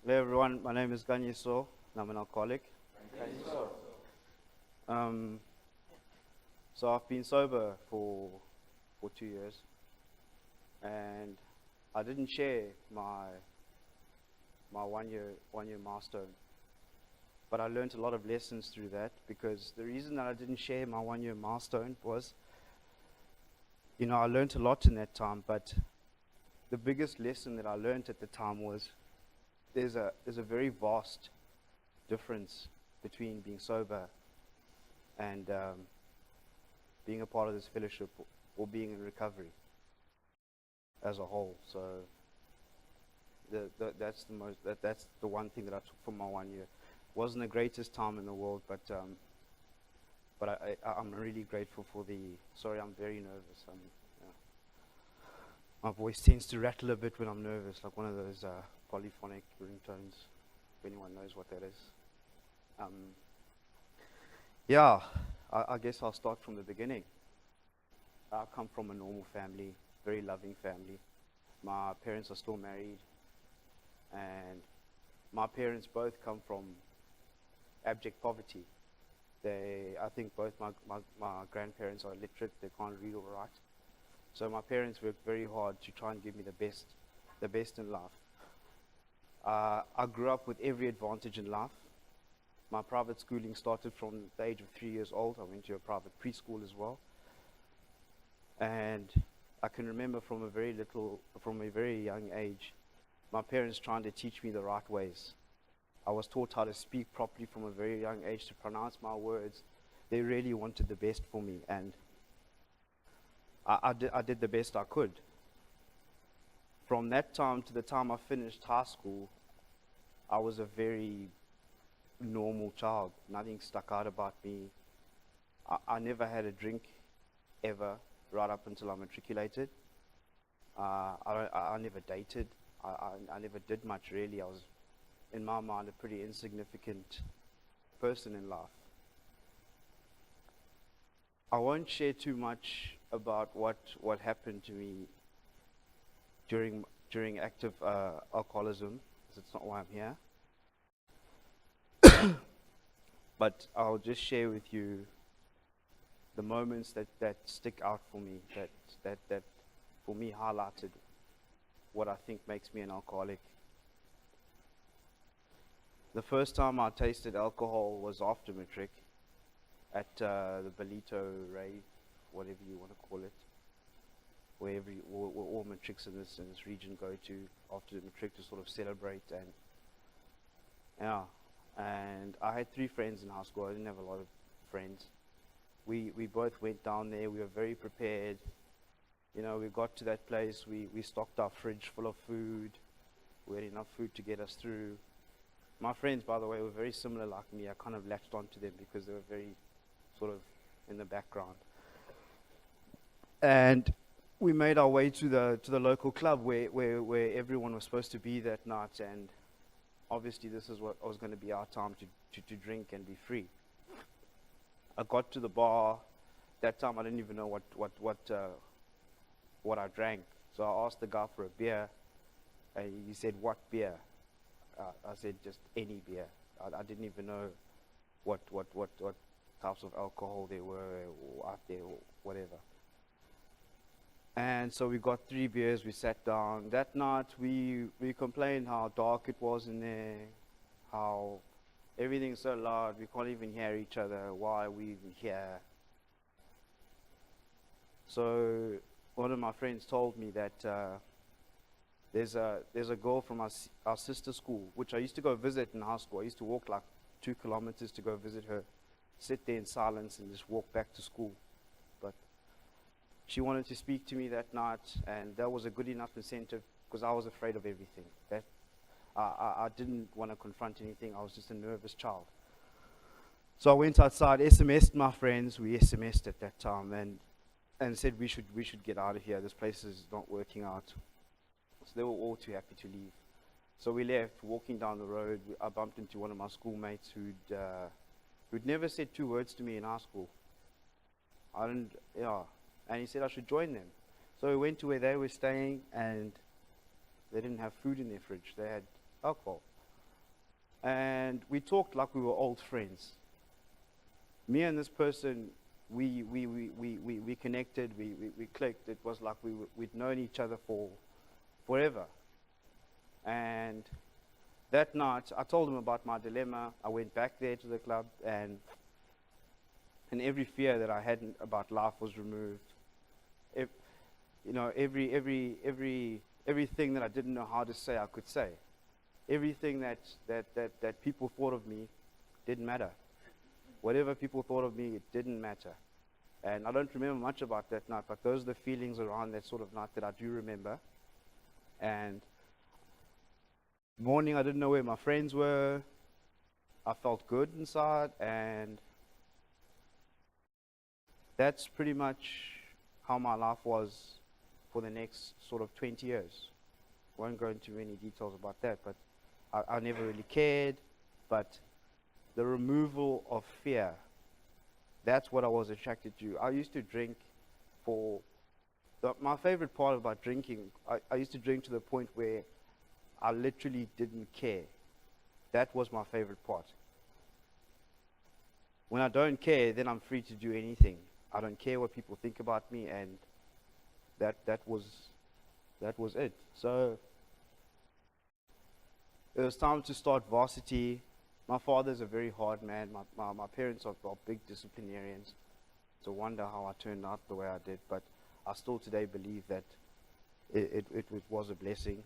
Hello everyone, my name is Ganyiso, and I'm an alcoholic. Um, so I've been sober for 2 years, and I didn't share my one year milestone, but I learned a lot of lessons through that, because the reason that I didn't share my 1 year milestone was, I learned a lot in that time, but the biggest lesson that I learned at the time was there's a very vast difference between being sober and being a part of this fellowship, or being in recovery as a whole. So that's the one thing that I took from my 1 year. Wasn't the greatest time in the world, but I'm really grateful for the. Sorry, I'm very nervous. Yeah. My voice tends to rattle a bit when I'm nervous, like one of those polyphonic ringtones. If anyone knows what that is. Yeah, I guess I'll start from the beginning. I come from a normal family, very loving family. My parents are still married, and my parents both come from abject poverty. I think both my grandparents are illiterate, they can't read or write. So my parents worked very hard to try and give me the best in life. I grew up with every advantage in life. My private schooling started from the age of 3 years old. I went to a private preschool as well. And I can remember from a very young age, my parents trying to teach me the right ways. I was taught how to speak properly from a very young age, to pronounce my words. They really wanted the best for me, and I did the best I could. From that time to the time I finished high school, I was a very normal child. Nothing stuck out about me. I never had a drink, ever, right up until I matriculated. I never dated. I never did much, really. I was, in my mind, a pretty insignificant person in life. I won't share too much about what happened to me during active alcoholism, because it's not why I'm here. But I'll just share with you the moments that stick out for me, that for me highlighted what I think makes me an alcoholic. The first time I tasted alcohol was after matric, at the Belito rave, whatever you want to call it, where all matrics in this region go to after the matric to sort of celebrate. And yeah, and I had 3 friends in high school. I didn't have a lot of friends. We both went down there. We were very prepared. We got to that place. We stocked our fridge full of food. We had enough food to get us through. My friends, by the way, were very similar like me. I kind of latched onto them because they were very sort of in the background. And we made our way to the local club where everyone was supposed to be that night, and obviously this is what was going to be our time to drink and be free. I got to the bar. That time I didn't even know what I drank. So I asked the guy for a beer, and he said, "What beer?" I said, "Just any beer." I didn't even know what types of alcohol there were or out there or whatever. And so we got 3 beers. We sat down. That night we complained how dark it was in there, how everything's so loud, we can't even hear each other. Why are we even here? So one of my friends told me that there's a girl from our sister school, which I used to go visit in high school. I used to walk like 2 kilometers to go visit her, sit there in silence and just walk back to school. But she wanted to speak to me that night, and that was a good enough incentive, because I was afraid of everything. I didn't want to confront anything. I was just a nervous child. So I went outside, SMS'd my friends. We SMS'd at that time, and said we should get out of here. This place is not working out. So they were all too happy to leave. So we left. Walking down the road, I bumped into one of my schoolmates who'd never said 2 words to me in high school. And he said I should join them. So we went to where they were staying, and they didn't have food in their fridge. They had alcohol. and we talked like we were old friends. Me and this person, we connected, we clicked. It was like we'd known each other for forever. And that night, I told him about my dilemma. I went back there to the club, and every fear that I had about life was removed. Everything that I didn't know how to say, I could say. Everything that people thought of me didn't matter. Whatever people thought of me, it didn't matter. And I don't remember much about that night, but those are the feelings around that sort of night that I do remember. And morning, I didn't know where my friends were. I felt good inside, and that's pretty much how my life was for the next sort of 20 years. Won't go into many details about that, but I never really cared. But the removal of fear, that's what I was attracted to. I used to drink my favorite part about drinking, I used to drink to the point where I literally didn't care. That was my favorite part. When I don't care, then I'm free to do anything. I don't care what people think about me, and that was it. So it was time to start varsity. My father's a very hard man. My parents are big disciplinarians. It's a wonder how I turned out the way I did, but I still today believe that it was a blessing.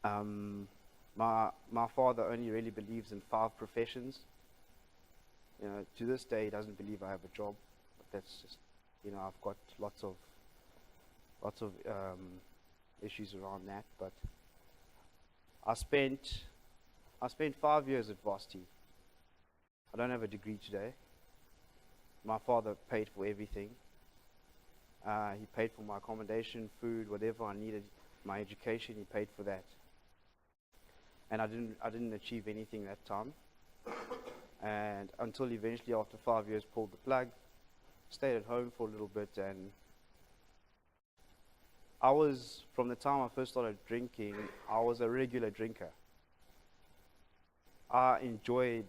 My father only really believes in 5 professions. To this day, he doesn't believe I have a job. But that's just, I've got lots of issues around that. But I spent 5 years at varsity. I don't have a degree today. My father paid for everything. He paid for my accommodation, food, whatever I needed. My education, he paid for that. And I didn't achieve anything that time. And until eventually, after 5 years, pulled the plug, stayed at home for a little bit, and from the time I first started drinking, I was a regular drinker. I enjoyed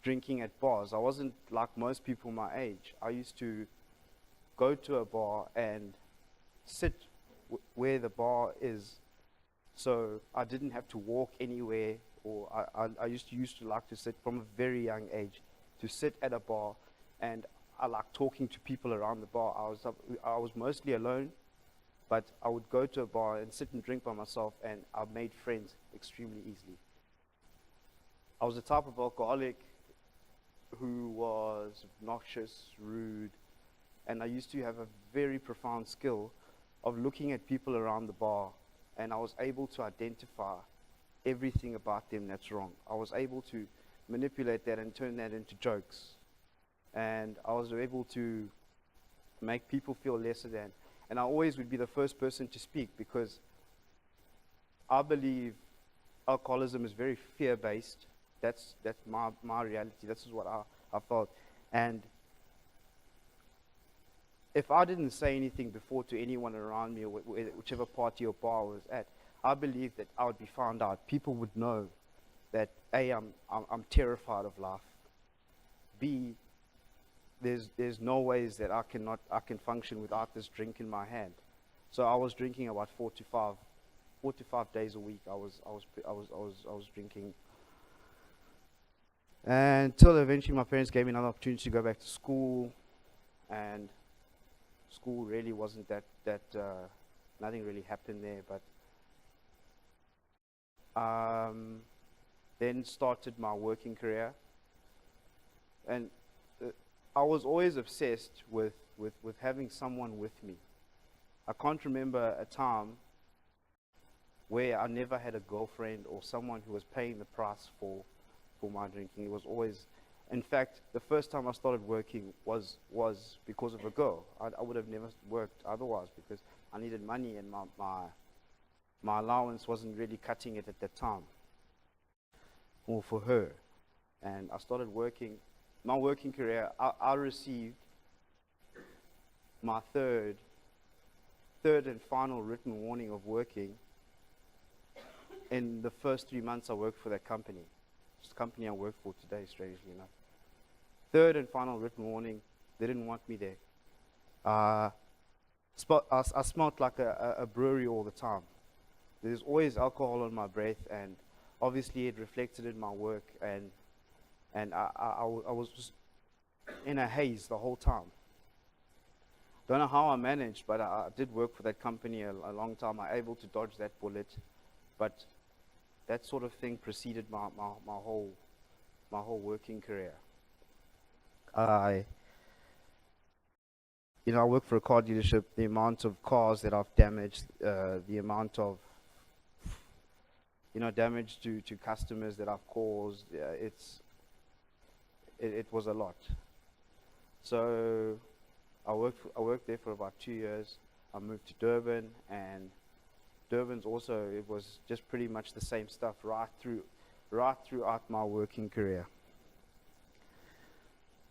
drinking at bars. I wasn't like most people my age. I used to go to a bar and sit where the bar is, so I didn't have to walk anywhere. Or I used to like to sit from a very young age, to sit at a bar, and I like talking to people around the bar. I was mostly alone, but I would go to a bar and sit and drink by myself, and I made friends extremely easily. I was the type of alcoholic who was obnoxious, rude, and I used to have a very profound skill of looking at people around the bar, and I was able to identify everything about them that's wrong. I was able to manipulate that and turn that into jokes. And I was able to make people feel lesser than. And I always would be the first person to speak, because I believe alcoholism is very fear-based. That's my reality. This is what I felt. And if I didn't say anything before to anyone around me, or whichever party or bar I was at, I believe that I would be found out. People would know that A, I'm terrified of life. B, there's no ways that I can function without this drink in my hand. So I was drinking about 4 to 5 days a week. I was drinking, until eventually my parents gave me another opportunity to go back to school, and school really wasn't that nothing really happened there. But then started my working career, and I was always obsessed with having someone with me. I can't remember a time where I never had a girlfriend or someone who was paying the price for my drinking. It was always, in fact, the first time I started working was because of a girl. I would have never worked otherwise, because I needed money, and my allowance wasn't really cutting it at that time, or for her. And I started working. My working career, I received my third and final written warning of working in the first 3 months I worked for that company. It's the company I work for today, strangely enough. Third and final written warning, they didn't want me there. I smelled like a brewery all the time. There's always alcohol on my breath, and obviously it reflected in my work, and I was just in a haze the whole time. Don't know how I managed, but I did work for that company a long time. I was able to dodge that bullet, but that sort of thing preceded my whole working career. I work for a car dealership. The amount of cars that I've damaged, the amount of damage to customers that I've caused, it was a lot. So I worked there for about 2 years. I moved to Durban, and Durban's also, it was just pretty much the same stuff right throughout my working career.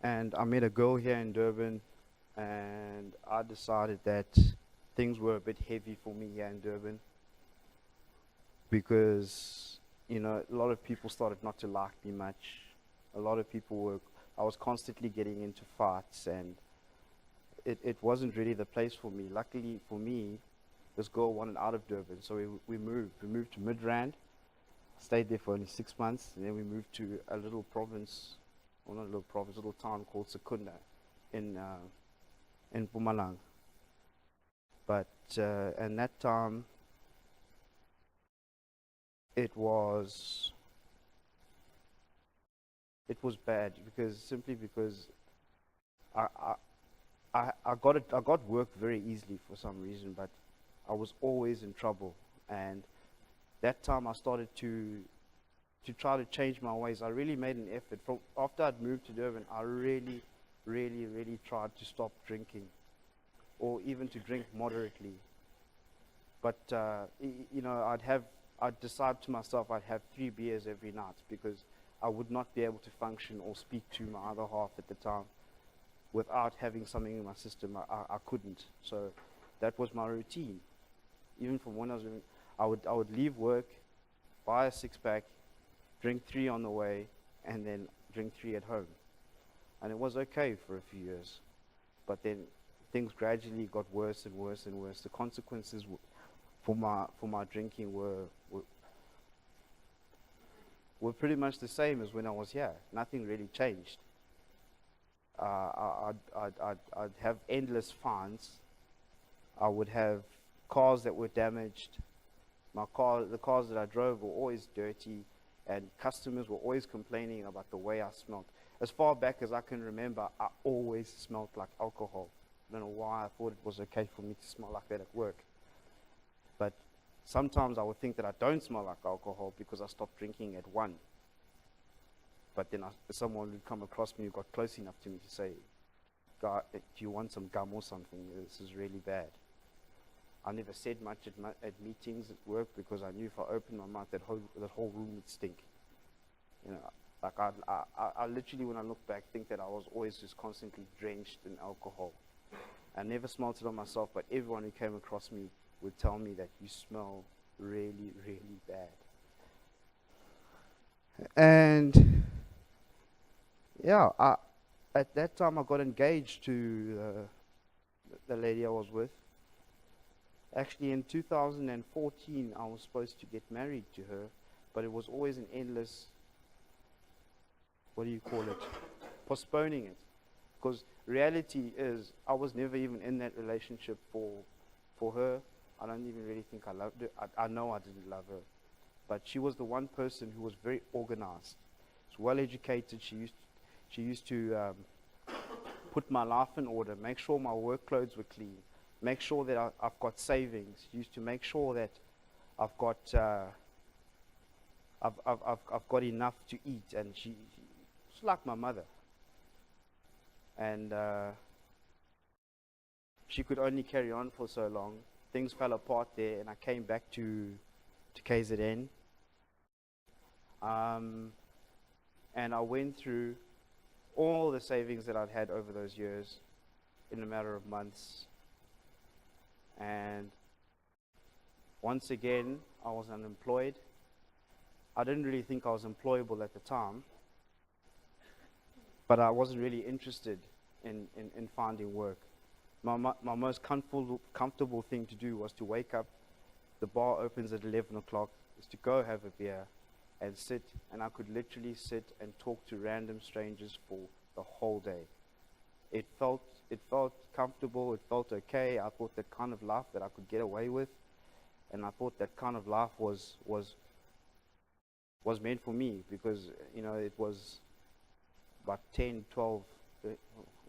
And I met a girl here in Durban, and I decided that things were a bit heavy for me here in Durban, because a lot of people started not to like me much. A lot of people I was constantly getting into fights, and it wasn't really the place for me. Luckily for me, this girl wanted out of Durban, so we moved to Midrand. Stayed there for only 6 months, and then we moved to a little province, or not a little province, a little town called Secunda in Mpumalanga. But and that time it was bad, simply because I got work very easily for some reason, but I was always in trouble. And that time I started to try to change my ways. I really made an effort. After I'd moved to Durban, I really tried to stop drinking, or even to drink moderately. But I'd decide to myself I'd have 3 beers every night, because I would not be able to function or speak to my other half at the time without having something in my system. I couldn't. So that was my routine. Even from when I was living, I would leave work, buy a 6-pack, drink 3 on the way, and then drink 3 at home. And it was okay for a few years. But then things gradually got worse and worse and worse. The consequences for my drinking were pretty much the same as when I was here. Nothing really changed. I'd have endless fines. I would have cars that were damaged. The cars that I drove were always dirty, and customers were always complaining about the way I smelled. As far back as I can remember, I always smelled like alcohol. I don't know why I thought it was okay for me to smell like that at work. But sometimes I would think that I don't smell like alcohol because I stopped drinking at 1. But then someone would come across me who got close enough to me to say, "God, do you want some gum or something? This is really bad." I never said much at meetings at work, because I knew if I opened my mouth, that whole room would stink. Like I literally, when I look back, think that I was always just constantly drenched in alcohol. I never smelled it on myself, but everyone who came across me would tell me that you smell really bad. And yeah, at that time I got engaged to the lady I was with. Actually, in 2014, I was supposed to get married to her, but it was always an endless, postponing it. Because reality is, I was never even in that relationship for her. I don't even really think I loved her. I know I didn't love her. But she was the one person who was very organized. She was well educated. She used to put my life in order, make sure my work clothes were clean, make sure that I've got savings. She used to make sure that I've got enough to eat, and she's like my mother. And she could only carry on for so long. Things fell apart there, and I came back to KZN. And I went through all the savings that I'd had over those years in a matter of months. And once again, I was unemployed. I didn't really think I was employable at the time, but I wasn't really interested in finding work. My most comfortable thing to do was to wake up, the bar opens at 11 o'clock, is to go have a beer and sit, and I could literally sit and talk to random strangers for the whole day. It felt comfortable, it felt okay. I thought that kind of life that I could get away with, and I thought that kind of life was meant for me, because it was about 10, 12, a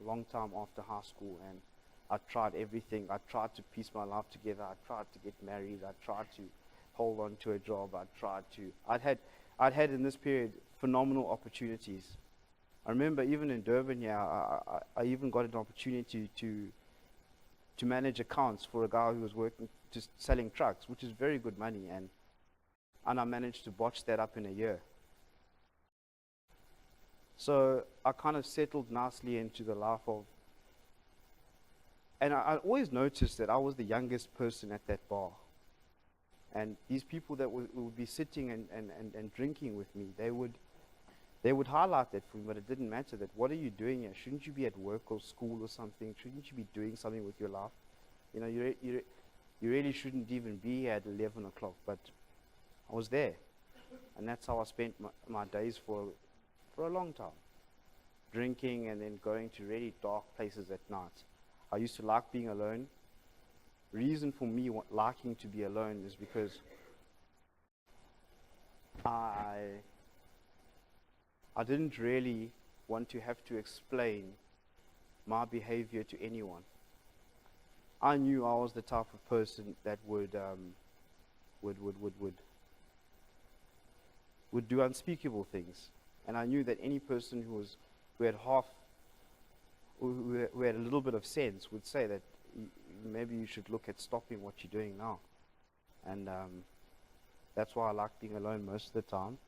long time after high school, and I tried everything. I tried to piece my life together. I tried to get married. I tried to hold on to a job. I'd had in this period phenomenal opportunities. I remember even in Durban, I even got an opportunity to manage accounts for a guy who was working just selling trucks, which is very good money, and I managed to botch that up in a year. So I kind of settled nicely into the life of, and I always noticed that I was the youngest person at that bar. And these people that would be sitting and drinking with me, they would highlight that for me, but it didn't matter. That, what are you doing here? Shouldn't you be at work or school or something? Shouldn't you be doing something with your life? You really shouldn't even be here at 11 o'clock, but I was there. And that's how I spent my days for a long time. Drinking and then going to really dark places at night. I used to like being alone. Reason for me liking to be alone is because I didn't really want to have to explain my behavior to anyone. I knew I was the type of person that would do unspeakable things, and I knew that any person who had a little bit of sense would say that maybe you should look at stopping what you're doing now. And that's why I like being alone most of the time.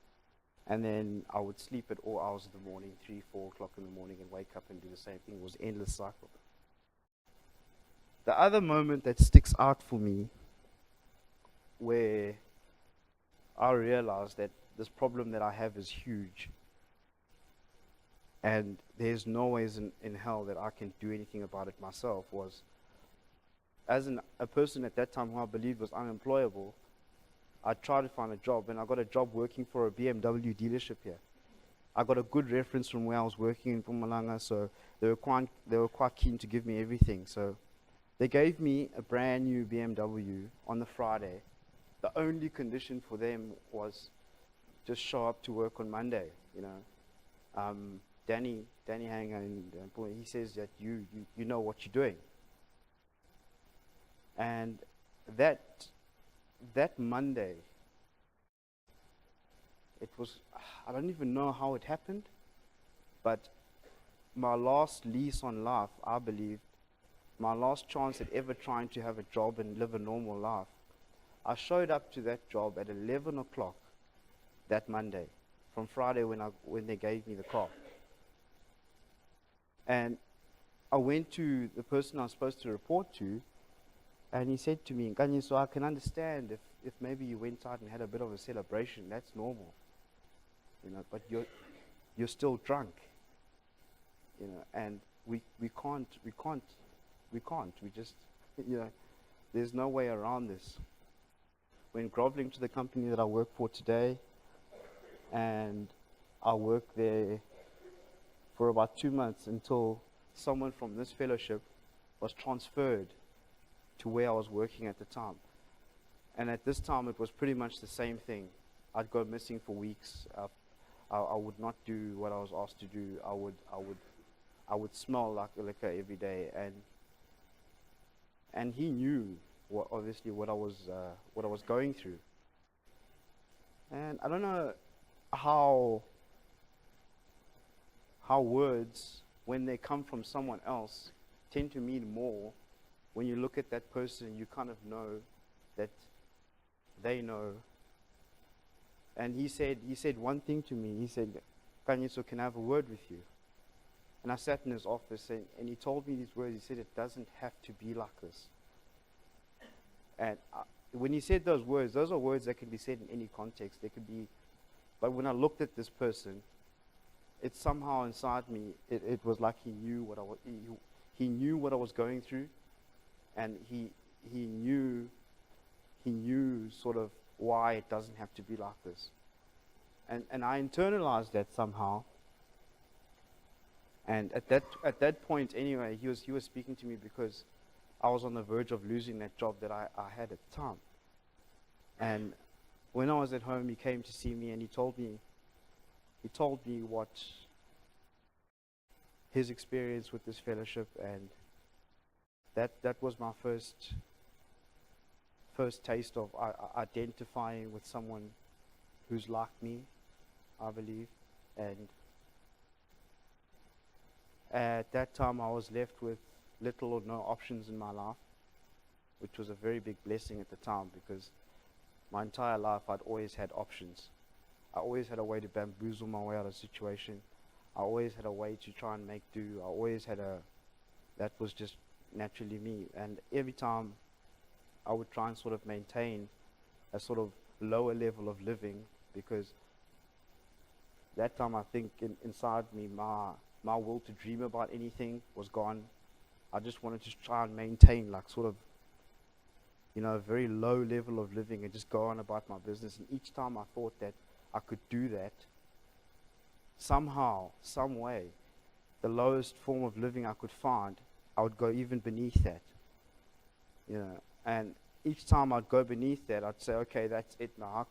And then I would sleep at all hours of the morning, 3, 4 o'clock in the morning, and wake up and do the same thing. It was an endless cycle. The other moment that sticks out for me, where I realized that this problem that I have is huge, and there's no ways in hell that I can do anything about it myself, was as a person at that time who I believed was unemployable. I tried to find a job, and I got a job working for a BMW dealership here. I got a good reference from where I was working in Mpumalanga, so they were quite keen to give me everything. So they gave me a brand new BMW on the Friday. The only condition for them was just show up to work on Monday. Danny Hanger, and he says that you know what you're doing. And that Monday, it was, I don't even know how it happened, but my last lease on life, I believe, my last chance at ever trying to have a job and live a normal life, I showed up to that job at 11 o'clock that Monday, from Friday when they gave me the car. And I went to the person I was supposed to report to, and he said to me, "Nkanye, so I can understand if maybe you went out and had a bit of a celebration, that's normal. But you're still drunk. And we can't. We just, there's no way around this." Went groveling to the company that I work for today, and I worked there for about 2 months until someone from this fellowship was transferred to where I was working at the time. And at this time, it was pretty much the same thing. I'd go missing for weeks. I would not do what I was asked to do. I would smell like liquor every day, and he knew what I was going through. And I don't know how words, when they come from someone else, tend to mean more. When you look at that person, you kind of know that they know. And he said one thing to me. He said, "Kanye, so can I have a word with you?" And I sat in his office, and he told me these words. He said, "It doesn't have to be like this." And when he said those are words that can be said in any context. They could be But when I looked at this person, it somehow inside me, it was like he knew what he knew what I was going through, and he knew sort of why it doesn't have to be like this. And I internalized that somehow. And at that point anyway, he was speaking to me because I was on the verge of losing that job that I had at the time. And when I was at home, he came to see me and he told me what his experience with this fellowship, and that was my first taste of identifying with someone who's like me, I believe. And at that time I was left with little or no options in my life, which was a very big blessing at the time, because my entire life I'd always had options. I always had a way to bamboozle my way out of a situation. I always had a way to try and make do. That was just naturally me. And every time I would try and sort of maintain a sort of lower level of living, because that time I think inside me, my will to dream about anything was gone. I just wanted to try and maintain like sort of, a very low level of living and just go on about my business. And each time I thought that I could do that, somehow, some way, the lowest form of living I could find, I would go even beneath that. And each time I'd go beneath that, I'd say, okay, that's it now.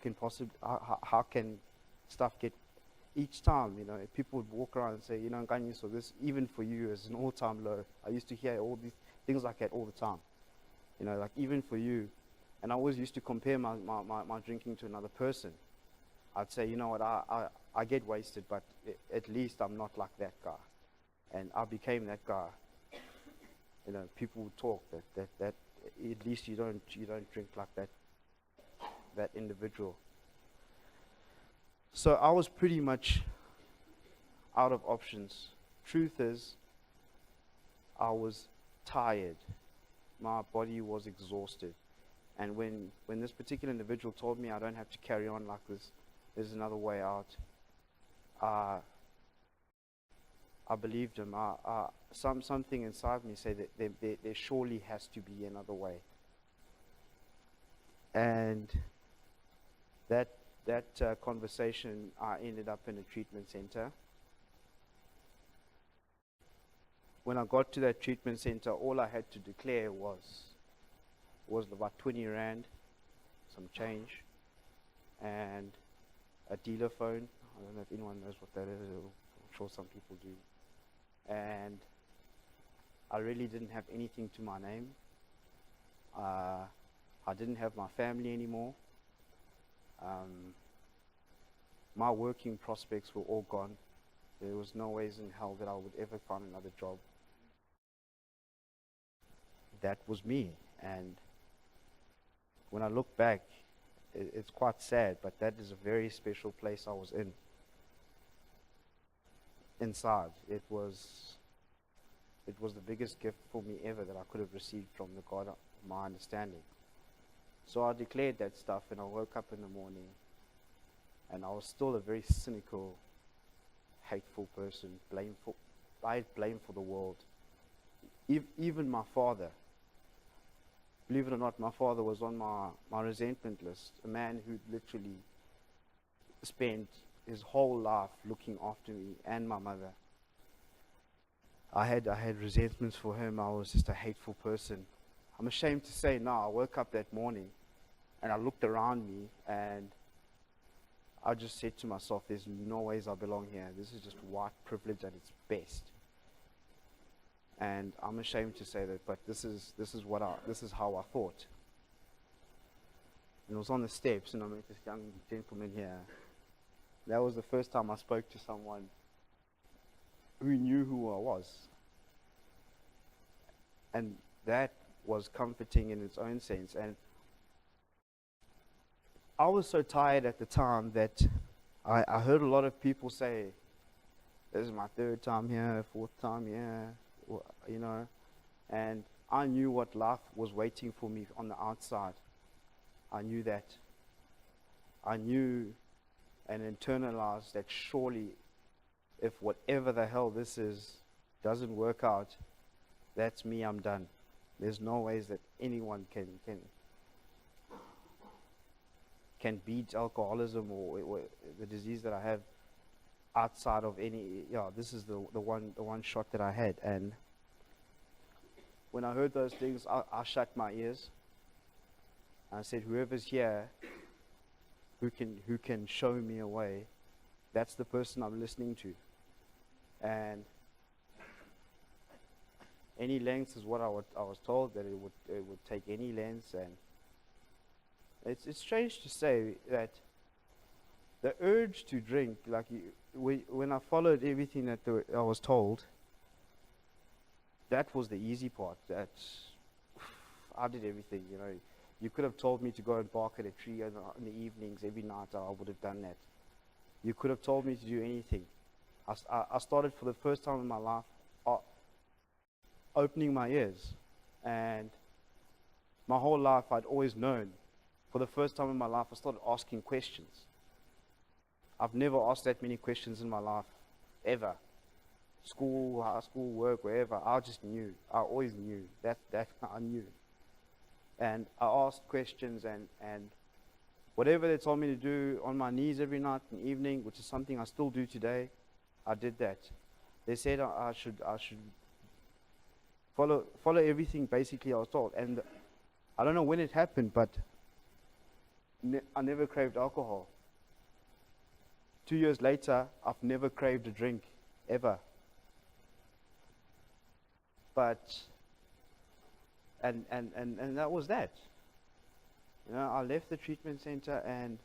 How can stuff get? Each time, people would walk around and say, Nganyi, so this, even for you, is an all-time low. I used to hear all these things like that all the time. Like even for you. And I always used to compare my drinking to another person. I'd say, you know what, I get wasted, but at least I'm not like that guy. And I became that guy. People would talk that at least you don't drink like that individual. So I was pretty much out of options. Truth is, I was tired. My body was exhausted. And when this particular individual told me I don't have to carry on like this, there's another way out, I believed him. Something inside me said that there surely has to be another way. And that conversation, I ended up in a treatment center. When I got to that treatment center, all I had to declare was about 20 rand, some change, and a dealer phone. I don't know if anyone knows what that is. I'm sure some people do. And I really didn't have anything to my name. I didn't have my family anymore. My working prospects were all gone. There was no ways in hell that I would ever find another job. That was me. And when I look back, it's quite sad, but that is a very special place I was in. Inside, it was the biggest gift for me ever that I could have received from the God of my understanding. So I declared that stuff, and I woke up in the morning, and I was still a very cynical, hateful person. I had blame for the world. Even my father. Believe it or not, my father was on my resentment list. A man who'd literally spent his whole life looking after me and my mother. I had resentments for him. I was just a hateful person. I'm ashamed to say now, I woke up that morning and I looked around me and I just said to myself, there's no ways I belong here. This is just white privilege at its best. And I'm ashamed to say that, but this is how I thought. And it was on the steps, and I met this young gentleman here. That was the first time I spoke to someone who knew who I was. And that was comforting in its own sense. And I was so tired at the time that I heard a lot of people say, this is my third time here, fourth time here, and I knew what life was waiting for me on the outside. I knew that. I knew and internalize that surely if whatever the hell this is doesn't work out, that's me, I'm done. There's no ways that anyone can beat alcoholism or the disease that I have outside of any. Yeah, this is the one shot that I had. And when I heard those things, I shut my ears. I said, whoever's here who can show me a way, that's the person I'm listening to. And any lengths is what I was told, that it would take any lengths. And it's strange to say that the urge to drink, like when I followed everything that I was told, that was the easy part. That I did everything, you know. You could have told me to go and bark at a tree in the evenings every night. I would have done that. You could have told me to do anything. I started for the first time in my life opening my ears. And my whole life I'd always known. For the first time in my life, I started asking questions. I've never asked that many questions in my life, ever. School, high school, work, wherever. I just knew. I always knew. That I knew. And I asked questions, and whatever they told me to do on my knees every night and evening, which is something I still do today, I did that. They said I should follow everything basically I was told. And I don't know when it happened, but I never craved alcohol. 2 years later, I've never craved a drink, ever. But, and that was that. You know, I left the treatment center and,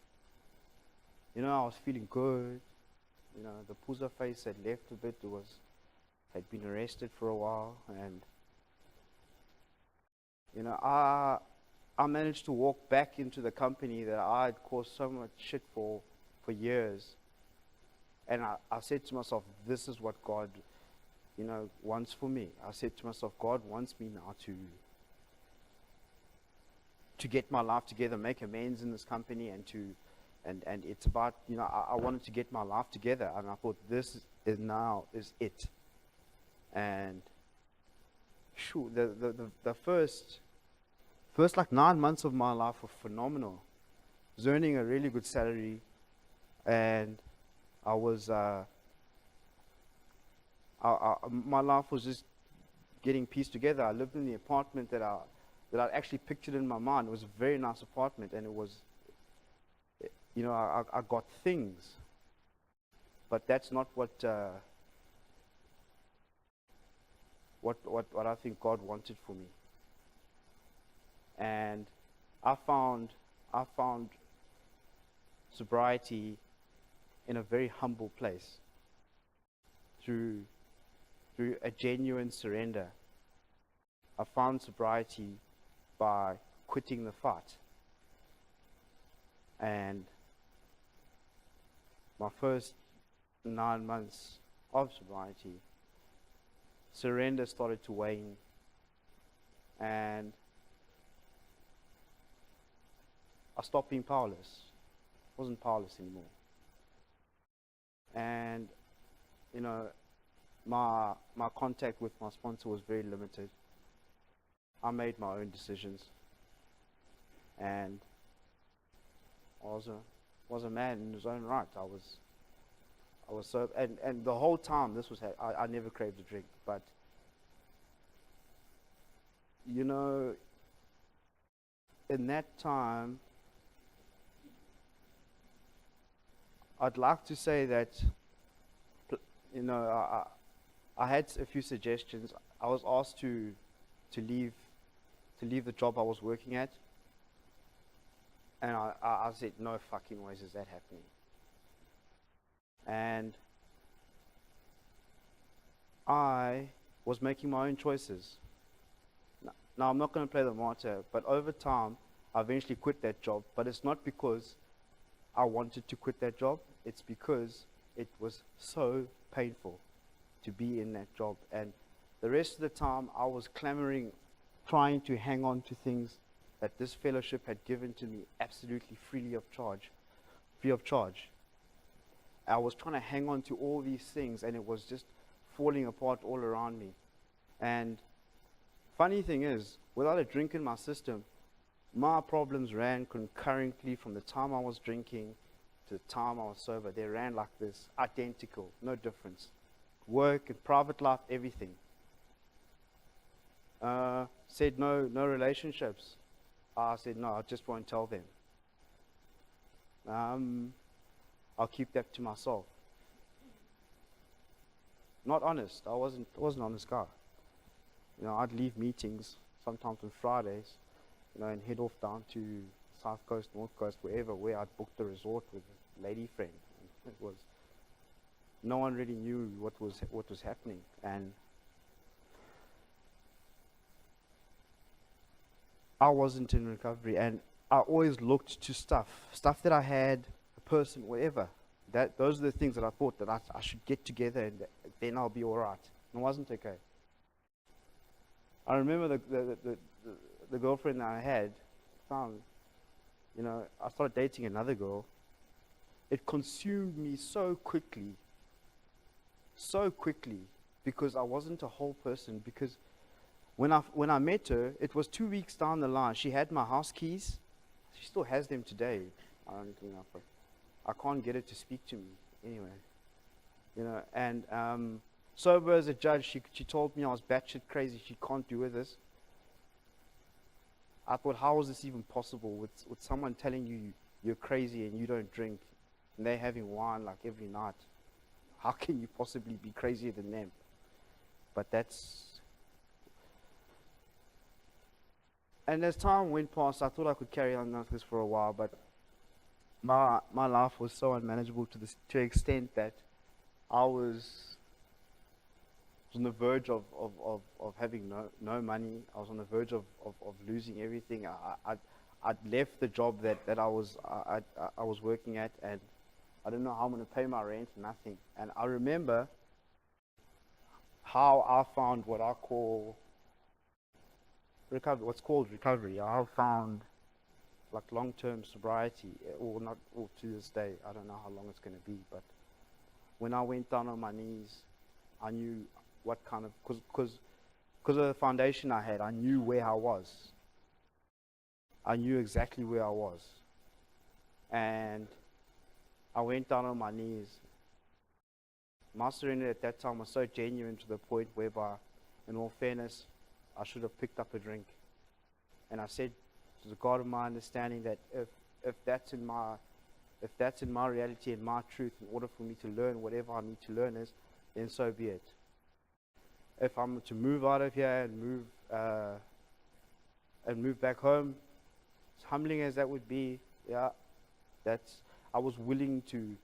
you know, I was feeling good. You know, the Puza face had left a bit. Had been arrested for a while. And, you know, I managed to walk back into the company that I had caused so much shit for years. And I said to myself, this is what God, you know, wants for me. I said to myself, God wants me now to get my life together, make amends in this company, and it's about, you know, I wanted to get my life together, and I thought this is it. And shoot, the first like 9 months of my life were phenomenal. I was earning a really good salary, and I was my life was just getting pieced together. I lived in the apartment that I actually pictured in my mind. It was a very nice apartment, and it was, you know, I got things, but that's not what I think God wanted for me. And I found sobriety in a very humble place, through a genuine surrender. I found sobriety by quitting the fight. And my first 9 months of sobriety, surrender started to wane, and I stopped being powerless. I wasn't powerless anymore. And, you know, my contact with my sponsor was very limited. I made my own decisions, and I was a man in his own right. I was so, and the whole time this was, I never craved a drink, but, you know, in that time, I'd like to say that, you know, I had a few suggestions. I was asked to leave the job I was working at, and I said, no fucking ways is that happening. And I was making my own choices. Now I'm not going to play the martyr, but over time I eventually quit that job. But it's not because I wanted to quit that job. It's because it was so painful to be in that job. And the rest of the time I was clamoring, trying to hang on to things that this fellowship had given to me absolutely free of charge. I was trying to hang on to all these things, and it was just falling apart all around me. And funny thing is, without a drink in my system, my problems ran concurrently from the time I was drinking to the time I was sober. They ran like this, identical, no difference. Work and private life, everything. Said no relationships. I said no, I just won't tell them. I'll keep that to myself. Not honest. I wasn't an honest guy. I'd leave meetings sometimes on Fridays, and head off down to South Coast, North Coast, where I'd booked the resort with a lady friend. It was, no one really knew what was happening, and I wasn't in recovery, and I always looked to stuff that I had, a person, whatever. Those are the things that I thought that I should get together, and then I'll be all right. And it wasn't okay. I remember the girlfriend that I had found, I started dating another girl. It consumed me so quickly, because I wasn't a whole person. Because when I met her, it was 2 weeks down the line. She had my house keys. She still has them today. I can't get her to speak to me anyway. And sober as a judge, she told me I was batshit crazy. She can't do with this. I thought, how is this even possible with someone telling you you're crazy and you don't drink, and they're having wine like every night? How can you possibly be crazier than them? But and as time went past, I thought I could carry on like this for a while, but my life was so unmanageable to the extent that I was on the verge of having no money. I was on the verge of losing everything. I'd left the job that I was working at, and I didn't know how I'm going to pay my rent, nothing. And I remember how I found what I call recovery, what's called recovery. I found like long-term sobriety, or to this day. I don't know how long it's going to be, but when I went down on my knees, I knew what kind of, because of the foundation I had, I knew where I was. I knew exactly where I was. And I went down on my knees. My surrender at that time was so genuine to the point whereby, in all fairness, I should have picked up a drink. And I said to the God of my understanding that if that's in my reality and my truth, in order for me to learn whatever I need to learn then so be it. If I'm to move out of here and move back home, as humbling as that would be, I was willing to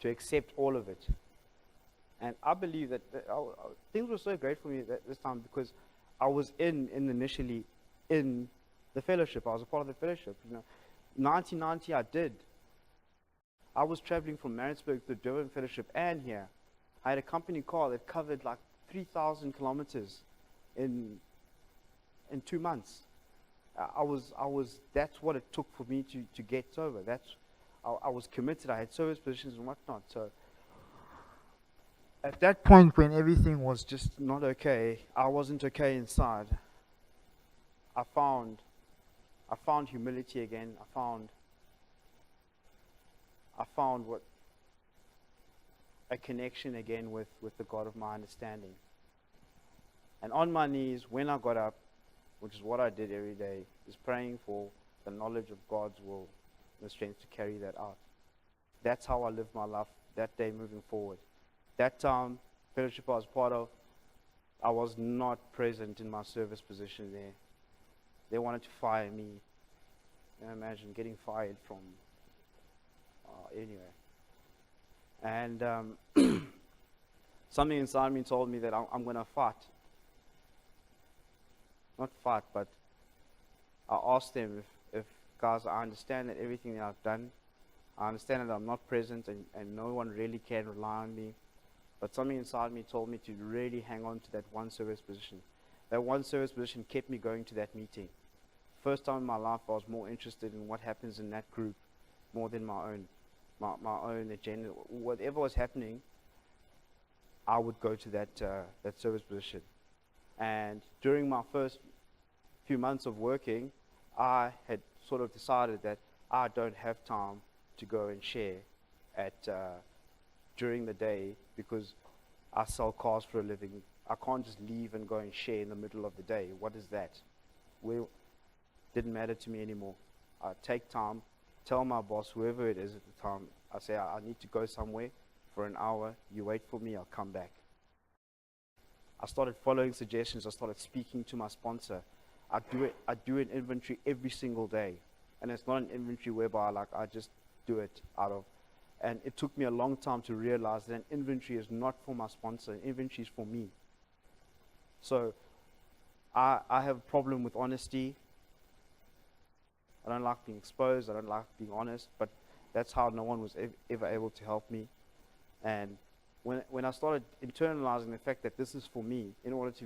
accept all of it. And I believe that things were so great for me this time, because I was initially in the fellowship. I was a part of the fellowship. 1990 I was traveling from Maritzburg to the Durban fellowship and here. I had a company car that covered like 3,000 kilometers in 2 months. That's what it took for me to get sober. I was committed. I had service positions and whatnot. So at that point, when everything was just not okay, I wasn't okay inside. I found humility again. I found what a connection again with the God of my understanding. And on my knees, when I got up, which is what I did every day, is praying for the knowledge of God's will and the strength to carry that out. That's how I lived my life that day moving forward. That time, fellowship I was part of, I was not present in my service position there. They wanted to fire me. Imagine getting fired from anyway. And something inside me told me that I'm going to fight. Not fight, but I asked them if guys, I understand that everything that I've done, I understand that I'm not present and no one really can rely on me. But something inside me told me to really hang on to that one service position. That one service position kept me going to that meeting. First time in my life I was more interested in what happens in that group more than my own. my own agenda. Whatever was happening, I would go to that service position. And during my first few months of working, I had sort of decided that I don't have time to go and share at during the day because I sell cars for a living. I can't just leave and go and share in the middle of the day. What is that? Well, didn't matter to me anymore. I take time, tell my boss, whoever it is at the time, I say I need to go somewhere for an hour. You wait for me, I'll come back. I started following suggestions. I started speaking to my sponsor. I do an inventory every single day, and it's not an inventory whereby like I just do it out of. And it took me a long time to realize that an inventory is not for my sponsor. An inventory is for me. So I have a problem with honesty. I don't like being exposed. I don't like being honest. But that's how no one was ever able to help me. And when I started internalizing the fact that this is for me, in order to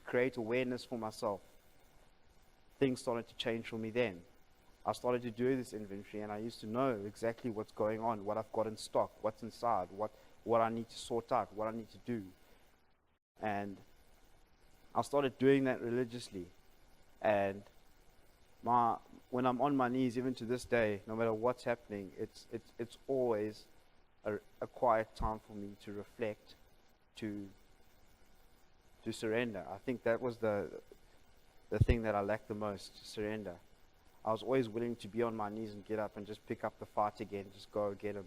create awareness for myself, things started to change for me then. I started to do this inventory, and I used to know exactly what's going on, what I've got in stock, what's inside, what I need to sort out, what I need to do. And I started doing that religiously. And when I'm on my knees, even to this day, no matter what's happening, it's always a quiet time for me to reflect, to surrender. I think that was the thing that I lacked the most, surrender. I was always willing to be on my knees and get up and just pick up the fight again, just go get him.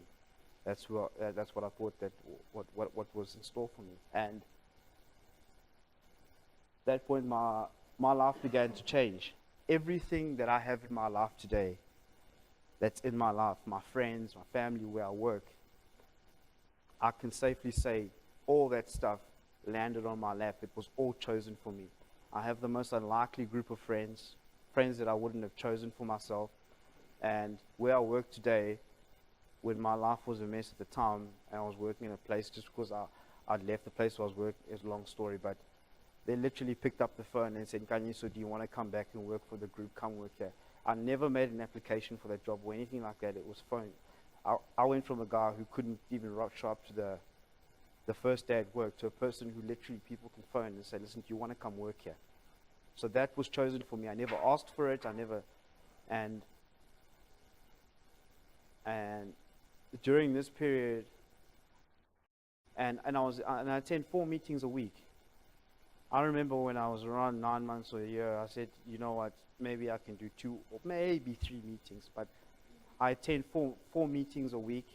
That's what I thought that what was in store for me. And at that point, my life began to change. Everything that I have in my life today, that's in my life, my friends, my family, where I work, I can safely say all that stuff landed on my lap. It was all chosen for me. I have the most unlikely group of friends that I wouldn't have chosen for myself. And where I work today, when my life was a mess at the time, and I was working in a place just because I'd left the place where I was working, it's a long story, but they literally picked up the phone and said, Kanyiso, do you want to come back and work for the group? Come work here. I never made an application for that job or anything like that. It was phone. I went from a guy who couldn't even show up to the first day at work to a person who literally people can phone and say, listen, do you want to come work here? So that was chosen for me. I never asked for it. And during this period, and I attend 4 meetings a week. I remember when I was around 9 months or a year, I said, you know what, maybe I can do 2 or maybe 3 meetings, but I attend 4 meetings a week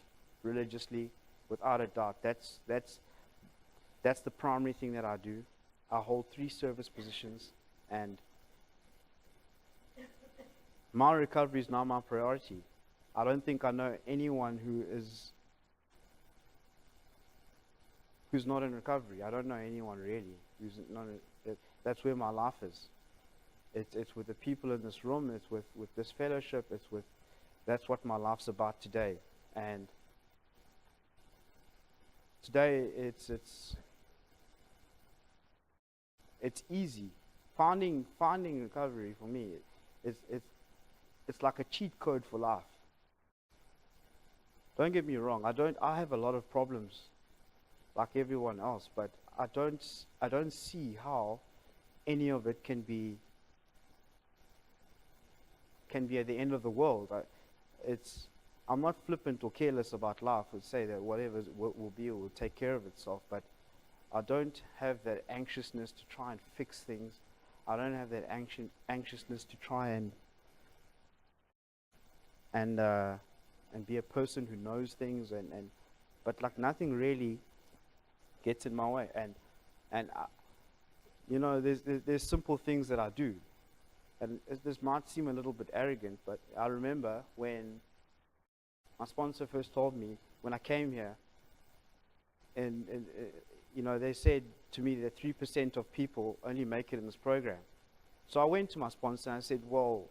religiously, without a doubt. That's the primary thing that I do. I hold 3 service positions, and my recovery is now my priority. I don't think I know anyone who's not in recovery. I don't know anyone really who's not. That's where my life is. It's with the people in this room. It's with this fellowship. That's what my life's about today. And today it's easy. Finding recovery for me, it's like a cheat code for life. Don't get me wrong. I have a lot of problems, like everyone else, but I don't see how any of it can be at the end of the world. I'm not flippant or careless about life. I would say that whatever will be will take care of itself, but I don't have that anxiousness to try and fix things. I don't have that anxiousness to try and be a person who knows things, but like nothing really gets in my way. And you know, there's simple things that I do, and this might seem a little bit arrogant, but I remember when my sponsor first told me when I came here, and you know, they said to me that 3% of people only make it in this program. So I went to my sponsor and I said, well,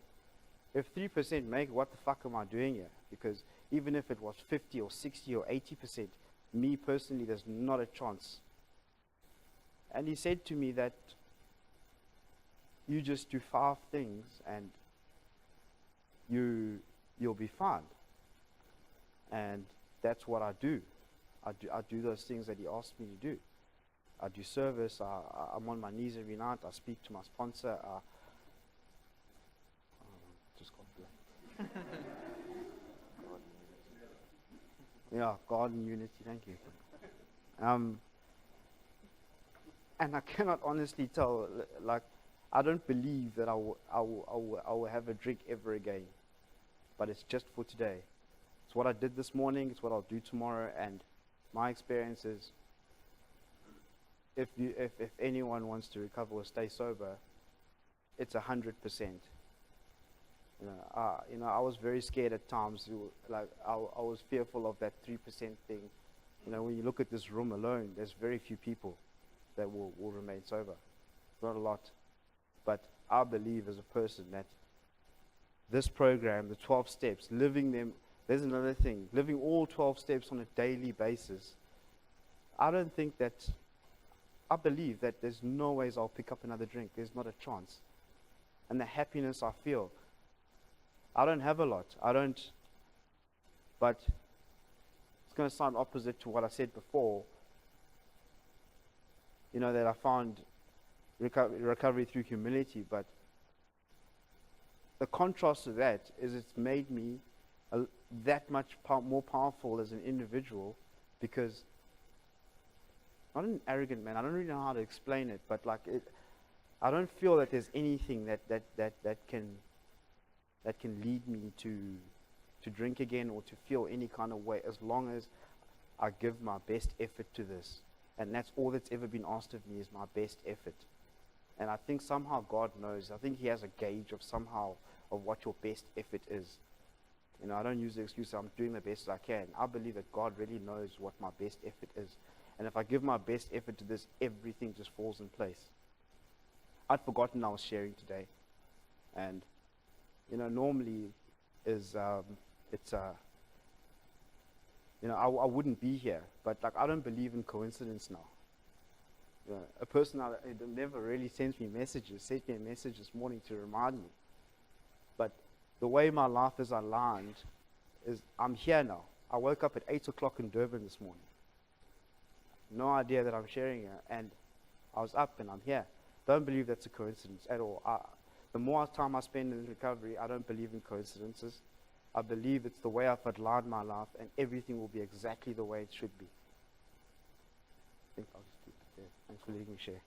if 3% make it, what the fuck am I doing here? Because even if it was 50 or 60 or 80%, me personally, there's not a chance. And he said to me that you just do 5 things and you'll be fine. And that's what I do. I do those things that he asked me to do. I do service. I'm on my knees every night. I speak to my sponsor. Just got blank. Yeah, God in unity. Thank you. And I cannot honestly tell. Like, I don't believe that I will have a drink ever again. But it's just for today. It's what I did this morning. It's what I'll do tomorrow. And my experience is, if anyone wants to recover or stay sober, it's 100%. I was very scared at times. Like I was fearful of that 3% thing. When you look at this room alone, there's very few people that will remain sober. Not a lot. But I believe as a person that this program, the 12 steps, living them, there's another thing, living all 12 steps on a daily basis, I believe that there's no ways I'll pick up another drink. There's not a chance. And the happiness I feel, I don't have a lot. But it's going to sound opposite to what I said before, that I found recovery through humility, but the contrast to that is it's made me that much more powerful as an individual, because not an arrogant man, I don't really know how to explain it, but I don't feel that there's anything that can lead me to drink again or to feel any kind of way, as long as I give my best effort to this. And that's all that's ever been asked of me, is my best effort. And I think somehow God knows. I think he has a gauge of what your best effort is. I don't use the excuse I'm doing the best I can. I believe that God really knows what my best effort is. And if I give my best effort to this, everything just falls in place. I'd forgotten I was sharing today. And, normally I wouldn't be here. But I don't believe in coincidence now. A person that never really sends me messages, sent me a message this morning to remind me. But the way my life is aligned is I'm here now. I woke up at 8 o'clock in Durban this morning. No idea that I'm sharing here. And I was up and I'm here. Don't believe that's a coincidence at all. The more time I spend in recovery, I don't believe in coincidences. I believe it's the way I've aligned my life, and everything will be exactly the way it should be. I think I'll just keep it there. Thanks for letting me share.